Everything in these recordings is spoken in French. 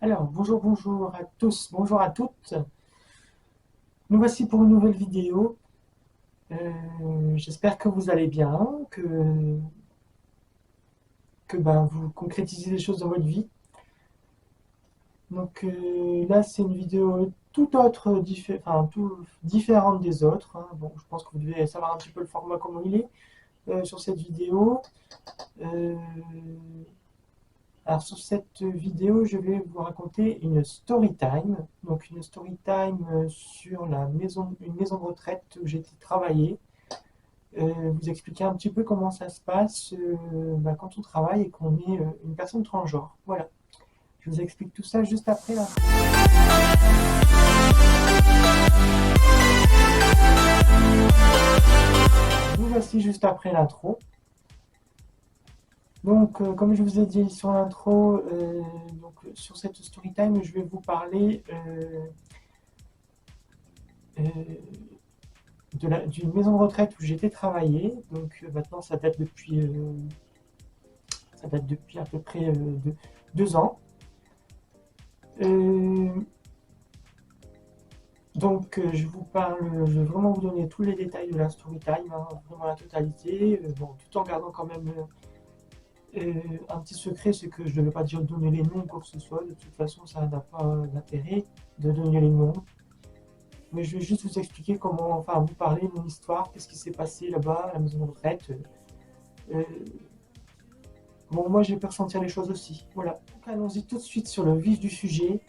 Alors, bonjour à tous, bonjour à toutes. Nous voici pour une nouvelle vidéo. J'espère que vous allez bien, que vous concrétisez les choses dans votre vie. Donc là, c'est une vidéo tout autre, tout différente des autres, hein. Bon, je pense que vous devez savoir un petit peu le format, comment il est sur cette vidéo. Euh, Alors sur cette vidéo, je vais vous raconter une story time. Donc une story time sur une maison de retraite où j'étais travaillé. Vous expliquer un petit peu comment ça se passe quand on travaille et qu'on est une personne transgenre. Voilà. Je vous explique tout ça juste après là. Vous voici juste après l'intro. Donc, comme je vous ai dit sur l'intro, sur cette story time, je vais vous parler euh, d'une maison de retraite où j'étais travaillé. Donc maintenant, ça date depuis à peu près 2 ans. Euh, je vais vraiment vous donner tous les détails de la story time, hein, vraiment la totalité, bon, tout en gardant quand même un petit secret, c'est que je ne devais pas dire donner les noms ou quoi que ce soit. De toute façon, ça n'a pas d'intérêt de donner les noms. Mais je vais juste vous expliquer comment, enfin, vous parler de mon histoire, qu'est-ce qui s'est passé là-bas, à la maison de retraite. Euh, bon, moi, j'ai pu ressentir les choses aussi. Voilà. Donc, allons-y tout de suite sur le vif du sujet.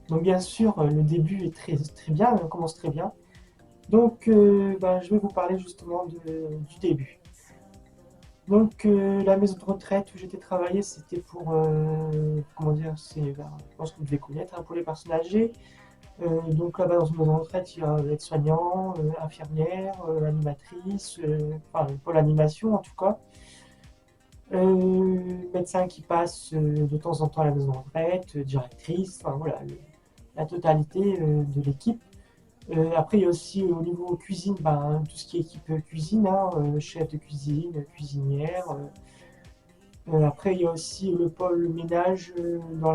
Donc, bien sûr, le début est très bien, on commence très bien. Donc, je vais vous parler justement du début. Donc, la maison de retraite où j'étais travaillé, c'était pour, comment dire, je pense que vous devez connaître, hein, pour les personnes âgées. Donc là-bas, dans une maison de retraite, il y a aide-soignant, infirmière, animatrice, enfin, pour l'animation en tout cas. Médecin qui passe de temps en temps à la maison de retraite, directrice, enfin voilà, la totalité de l'équipe. Après, il y a aussi au niveau cuisine, tout ce qui est équipe cuisine, hein, chef de cuisine, cuisinière. Après, il y a aussi le pôle ménage dans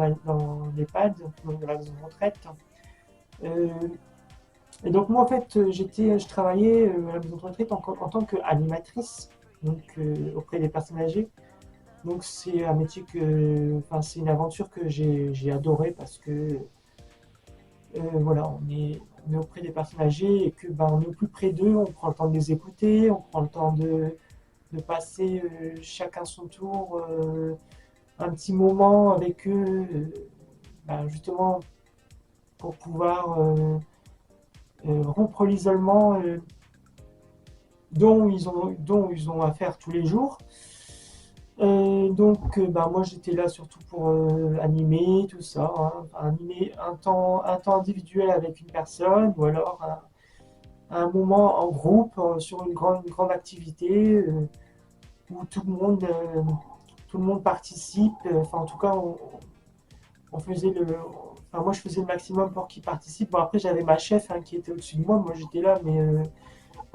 l'EHPAD, donc dans la maison de retraite. Euh, et donc moi, en fait, je travaillais à la maison de retraite en tant qu'animatrice, donc auprès des personnes âgées. Donc c'est un métier enfin c'est une aventure que j'ai adorée parce que voilà, on est auprès des personnes âgées et que on est au plus près d'eux, on prend le temps de les écouter, on prend le temps de passer chacun son tour un petit moment avec eux, justement pour pouvoir rompre l'isolement dont ils ont à faire tous les jours. Donc, moi j'étais là surtout pour animer tout ça, hein. Animer un temps individuel avec une personne ou alors un moment en groupe sur une grande activité où tout le monde participe. Enfin, en tout cas, on faisait enfin, moi je faisais le maximum pour qu'ils participent. Bon, après, j'avais ma chef hein, qui était au-dessus de moi. Moi j'étais là, mais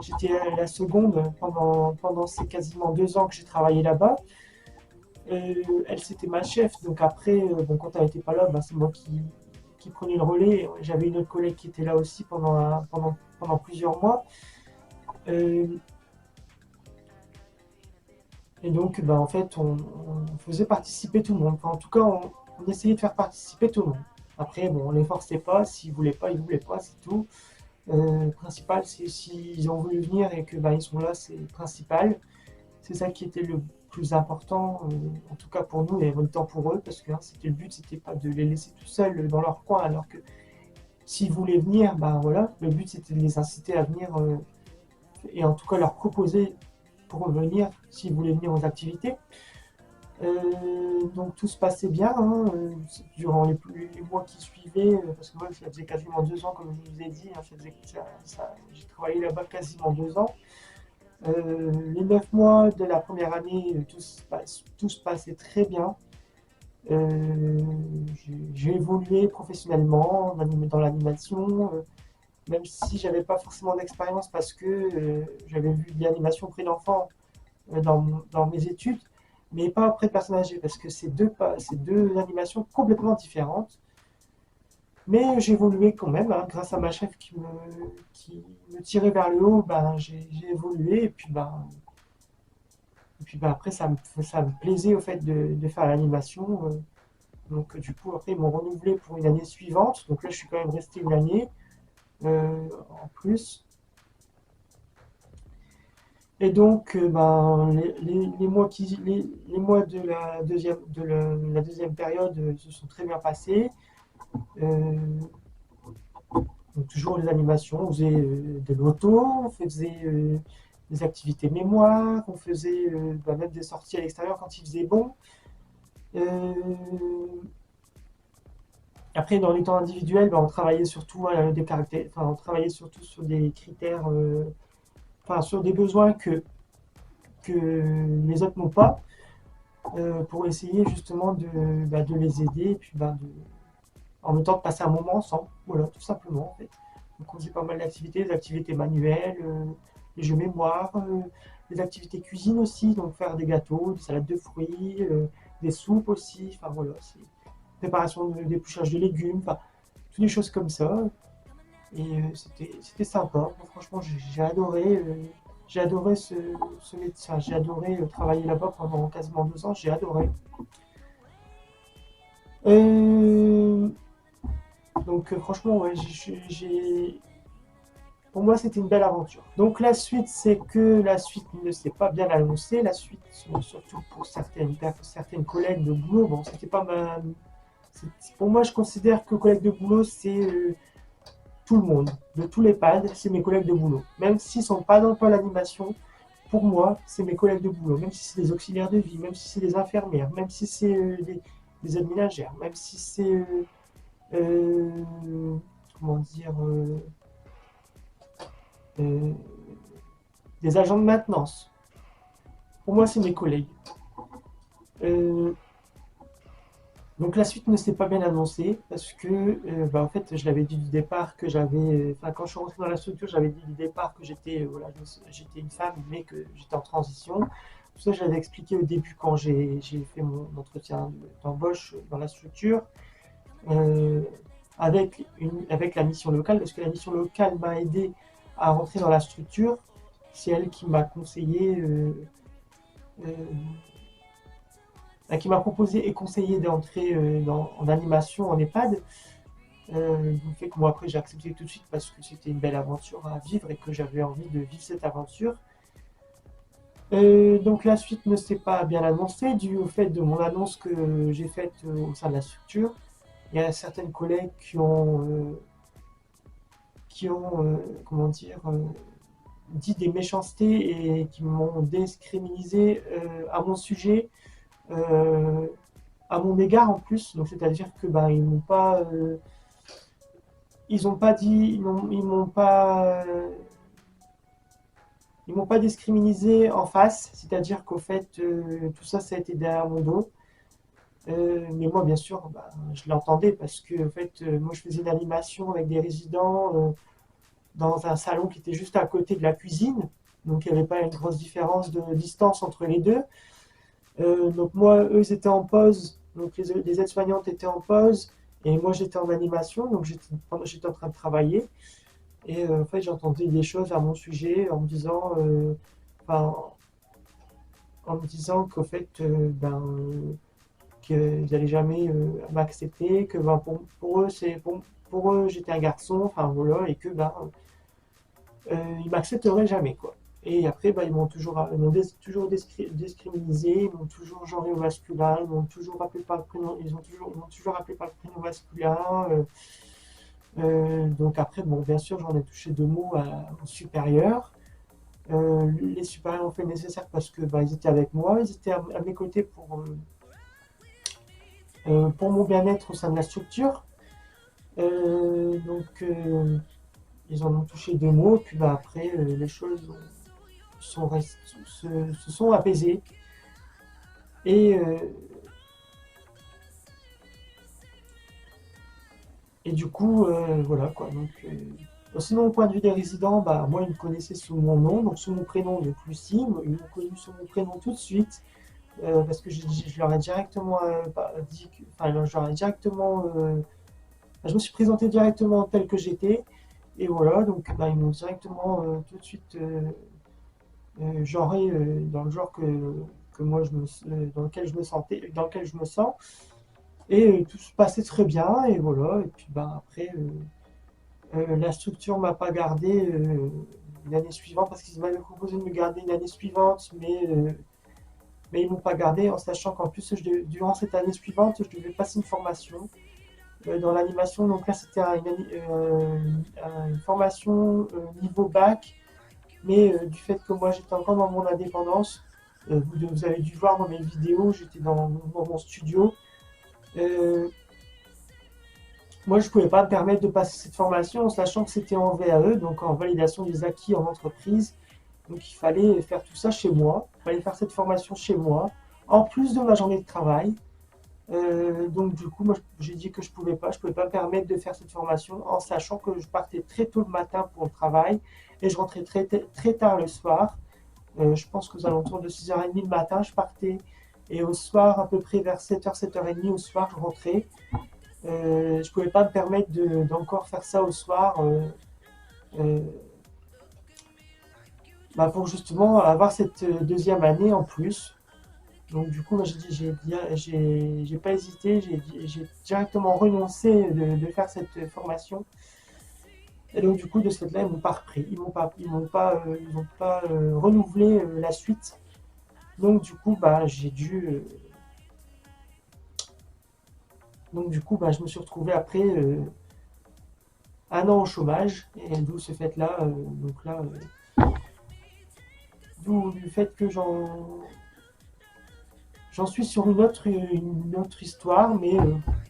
j'étais la seconde pendant ces quasiment 2 ans que j'ai travaillé là-bas. Elle, c'était ma chef. Donc après, quand elle n'était pas là, c'est moi qui prenais le relais. J'avais une autre collègue qui était là aussi pendant plusieurs mois. Euh, et donc, en fait, on faisait participer tout le monde. Enfin, en tout cas, on essayait de faire participer tout le monde. Après, bon, on les forçait pas. S'ils voulaient pas, ils voulaient pas, c'est tout. Le principal, c'est s'ils ont voulu venir et que ils sont là, c'est le principal. C'est ça qui était le plus important, en tout cas pour nous et en même temps pour eux, parce que hein, c'était le but, c'était pas de les laisser tout seuls dans leur coin, alors que s'ils voulaient venir, voilà, le but c'était de les inciter à venir et en tout cas leur proposer pour venir s'ils voulaient venir aux activités. Donc tout se passait bien hein, durant les mois qui suivaient, parce que moi ça faisait quasiment 2 ans, comme je vous ai dit, hein, j'ai travaillé là-bas quasiment 2 ans. Les 9 mois de la première année, tout se passait très bien. Euh, j'ai évolué professionnellement dans l'animation, même si j'avais pas forcément d'expérience parce que j'avais vu de l'animation auprès d'enfants dans mes études. mais pas auprès de personnes âgées, parce que c'est deux animations complètement différentes. Mais j'ai évolué quand même, hein, grâce à ma chef qui me tirait vers le haut, ben, j'ai évolué, et puis après, ça me plaisait au fait de faire l'animation. Donc du coup, après, ils m'ont renouvelé pour une année suivante, donc là, je suis quand même resté une année en plus. Et donc, ben, les mois de la deuxième période se sont très bien passés. Euh, donc, toujours les animations, on faisait des lotos, on faisait des activités mémoire, on faisait ben, même des sorties à l'extérieur quand il faisait bon. Euh, Après, dans les temps individuels, ben, on travaillait surtout des caractères, enfin, on travaillait surtout sur des critères, enfin, sur des besoins que les autres n'ont pas. Pour essayer justement de les aider et puis en même temps de passer un moment ensemble. Voilà, tout simplement en fait. Donc on faisait pas mal d'activités, des activités manuelles, des jeux mémoire, des activités cuisine aussi, donc faire des gâteaux, des salades de fruits, des soupes aussi, enfin voilà, c'est préparation d'épluchage de légumes, enfin toutes des choses comme ça. Et c'était sympa. Moi, franchement, j'ai adoré. J'ai adoré ce médecin. J'ai adoré travailler là-bas pendant quasiment 2 ans. J'ai adoré. Euh, donc franchement, ouais, pour moi, c'était une belle aventure. Donc la suite, c'est que la suite ne s'est pas bien annoncée. La suite, surtout pour certaines collègues de boulot, bon, c'était pas ma. Pour moi, je considère que collègues de boulot, c'est tout le monde, de tous les pads, c'est mes collègues de boulot. Même s'ils ne sont pas dans le pôle animation, pour moi, c'est mes collègues de boulot. Même si c'est des auxiliaires de vie, même si c'est des infirmières, même si c'est des aides ménagères, même si c'est comment dire euh, des agents de maintenance. Pour moi, c'est mes collègues. Euh, donc la suite ne s'est pas bien annoncée parce que, bah, en fait, je l'avais dit du départ que j'avais, enfin quand je suis rentré dans la structure, j'avais dit du départ que j'étais, voilà, j'étais une femme, mais que j'étais en transition. Tout ça, je l'avais expliqué au début quand j'ai fait mon entretien d'embauche dans la structure, euh, avec la mission locale, parce que la mission locale m'a aidé à rentrer dans la structure. C'est elle qui m'a conseillé, euh, qui m'a proposé et conseillé d'entrer en animation en EHPAD. Du fait que moi après j'ai accepté tout de suite parce que c'était une belle aventure à vivre et que j'avais envie de vivre cette aventure. Donc la suite ne s'est pas bien annoncée dû au fait de mon annonce que j'ai faite au sein de la structure. Il y a certaines collègues qui ont comment dire, dit des méchancetés et qui m'ont discriminisé à mon sujet, euh, à mon égard en plus. Donc c'est-à-dire que ben ils ont pas dit, ils m'ont pas discriminisé en face. C'est-à-dire qu'au fait tout ça, ça a été derrière mon dos. Mais moi, bien sûr, ben, je l'entendais parce que en fait, moi, je faisais une animation avec des résidents dans un salon qui était juste à côté de la cuisine. Donc, il n'y avait pas une grosse différence de distance entre les deux. Donc, moi, eux, ils étaient en pause. Donc, les aides-soignantes étaient en pause. Et moi, j'étais en animation. Donc, j'étais en train de travailler. Et en fait, j'entendais des choses à mon sujet enfin, en me disant qu'au fait, qu'ils n'allaient jamais m'accepter, que ben, pour eux, pour eux, j'étais un garçon, enfin voilà, et que ben, ils m'accepteraient jamais, quoi. Et après, ben, toujours discriminisé, ils m'ont toujours genré au masculin, ils m'ont toujours appelé par le prénom, ils m'ont toujours appelé par le prénom masculin. Donc après, bon, bien sûr, j'en ai touché 2 mots aux supérieurs. Les supérieurs ont fait le nécessaire parce que bah, ils étaient avec moi, ils étaient à mes côtés pour mon bien-être au sein de la structure. Donc ils en ont touché 2 mots, puis bah, après les choses se sont apaisées. Et, euh, et du coup, voilà quoi. Donc, sinon, au point de vue des résidents, bah, moi ils me connaissaient sous mon nom, donc sous mon prénom, donc Lucie, ils m'ont connu sous mon prénom tout de suite. parce que je leur ai directement dit, enfin, je leur ai directement, je me suis présenté directement tel que j'étais, et voilà, donc bah, ils m'ont directement tout de suite genré dans le genre que moi dans lequel je me sentais, dans lequel je me sens, et tout se passait très bien, et voilà, et puis bah, après, la structure m'a pas gardé l'année suivante, parce qu'ils m'avaient proposé de me garder l'année suivante, mais ils m'ont pas gardé, en sachant qu'en plus, durant cette année suivante, je devais passer une formation dans l'animation. Donc là, c'était une formation niveau bac, mais du fait que moi, j'étais encore dans mon indépendance, vous avez dû voir dans mes vidéos, j'étais dans mon studio. Euh, Moi, je ne pouvais pas me permettre de passer cette formation en sachant que c'était en VAE, donc en validation des acquis en entreprise. Donc il fallait faire tout ça chez moi, il fallait faire cette formation chez moi, en plus de ma journée de travail. Donc du coup, moi j'ai dit que je pouvais pas me permettre de faire cette formation en sachant que je partais très tôt le matin pour le travail et je rentrais très tard le soir. Je pense qu'aux alentours de 6h30 le matin, je partais et au soir, à peu près vers 7h, 7h30 au soir, je rentrais. Je pouvais pas me permettre d'encore faire ça au soir euh, bah, pour justement avoir cette deuxième année en plus. Donc du coup, moi, j'ai pas hésité, j'ai directement renoncé de faire cette formation. Et donc du coup, de ce fait-là, ils m'ont pas repris, ils m'ont pas renouvelé la suite. Donc du coup, bah, donc du coup, bah, je me suis retrouvé après un an au chômage, et d'où ce fait-là, donc là, d'où le fait que j'en suis sur une autre histoire, mais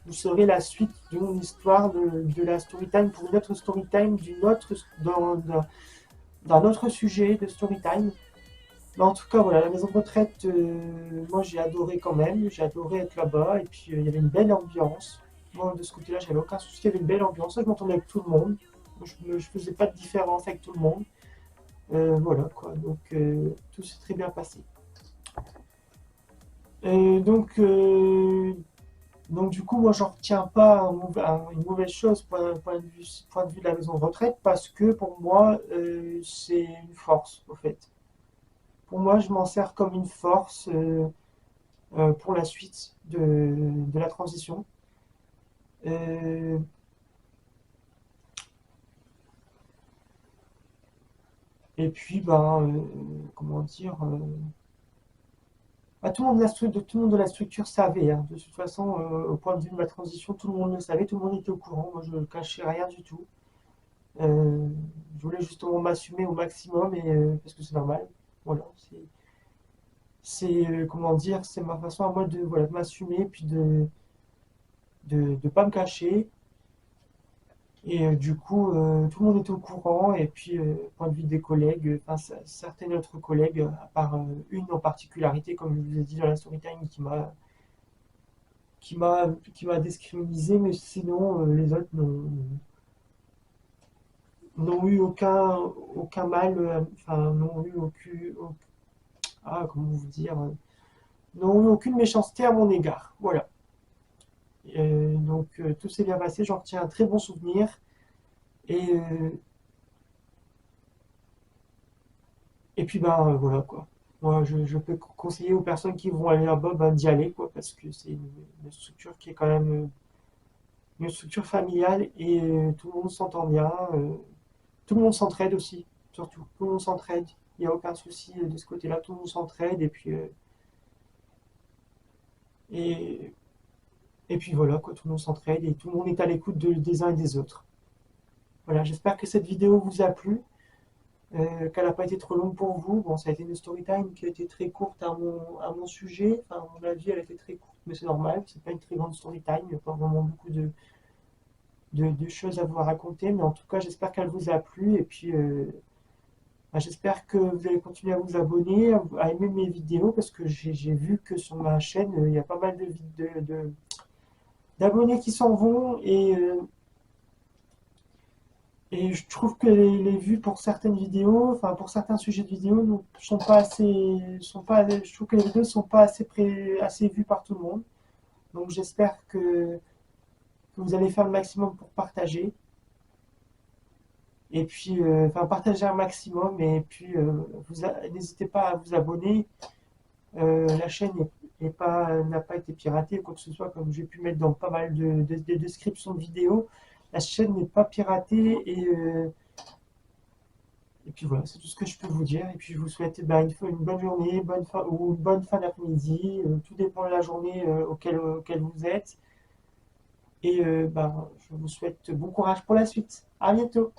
vous saurez la suite de mon histoire de la storytime pour une autre storytime d'un autre sujet de storytime. Mais en tout cas, voilà, la maison de retraite, moi j'ai adoré quand même, j'ai adoré être là-bas, et puis il y avait une belle ambiance. Moi de ce côté-là, j'avais aucun souci, il y avait une belle ambiance, je m'entendais avec tout le monde, je faisais pas de différence avec tout le monde. Voilà quoi, donc tout s'est très bien passé. Et donc du coup, moi, j'en retiens pas une mauvaise chose point de vue de la maison de retraite parce que pour moi, c'est une force, au fait. Pour moi, je m'en sers comme une force pour la suite de la transition. Euh, et puis, ben, comment dire, bah, tout le monde de la structure savait, hein. De toute façon, au point de vue de ma transition, tout le monde le savait, tout le monde était au courant. Moi, je ne cachais rien du tout. Euh, je voulais justement m'assumer au maximum et parce que c'est normal. Voilà, comment dire, c'est ma façon à moi de voilà de m'assumer puis de pas me cacher. Et du coup, tout le monde était au courant. Et puis, point de vue des collègues, enfin certains autres collègues, à part une en particularité, comme je vous ai dit dans la story time, qui m'a discriminé, mais sinon les autres n'ont eu aucun mal, enfin n'ont eu comment vous dire, n'ont eu aucune méchanceté à mon égard. Voilà. Donc tout s'est bien passé, j'en retiens un très bon souvenir. Et, euh, et puis ben voilà quoi. Moi je peux conseiller aux personnes qui vont aller là-bas ben, d'y aller quoi, parce que c'est une structure qui est quand même une structure familiale et tout le monde s'entend bien. Tout le monde s'entraide aussi, surtout. Tout le monde s'entraide. Il n'y a aucun souci de ce côté-là, tout le monde s'entraide et, et puis voilà quoi, tout le monde s'entraide et tout le monde est à l'écoute des uns et des autres. Voilà, j'espère que cette vidéo vous a plu, qu'elle n'a pas été trop longue pour vous. Bon, ça a été une story time qui a été très courte à mon sujet. Enfin, à mon avis, elle a été très courte, mais c'est normal. C'est pas une très grande story time. Il n'y a pas vraiment beaucoup de choses à vous raconter. Mais en tout cas, j'espère qu'elle vous a plu. Et puis, bah, j'espère que vous allez continuer à vous abonner, à aimer mes vidéos, parce que j'ai vu que sur ma chaîne, il y a pas mal d'abonnés qui s'en vont. Et je trouve que les vues pour certaines vidéos, enfin pour certains sujets de vidéos, ne sont pas assez, je trouve que les vidéos sont pas assez vues par tout le monde. Donc j'espère que vous allez faire le maximum pour partager. Et puis, enfin, partager un maximum. Et puis, n'hésitez pas à vous abonner. La chaîne n'a pas été piratée ou quoi que ce soit, comme j'ai pu mettre dans pas mal de descriptions de vidéos. La chaîne n'est pas piratée et puis voilà, c'est tout ce que je peux vous dire. Et puis je vous souhaite une bonne journée, ou une bonne fin d'après-midi. Tout dépend de la journée auquel vous êtes. Et je vous souhaite bon courage pour la suite. À bientôt.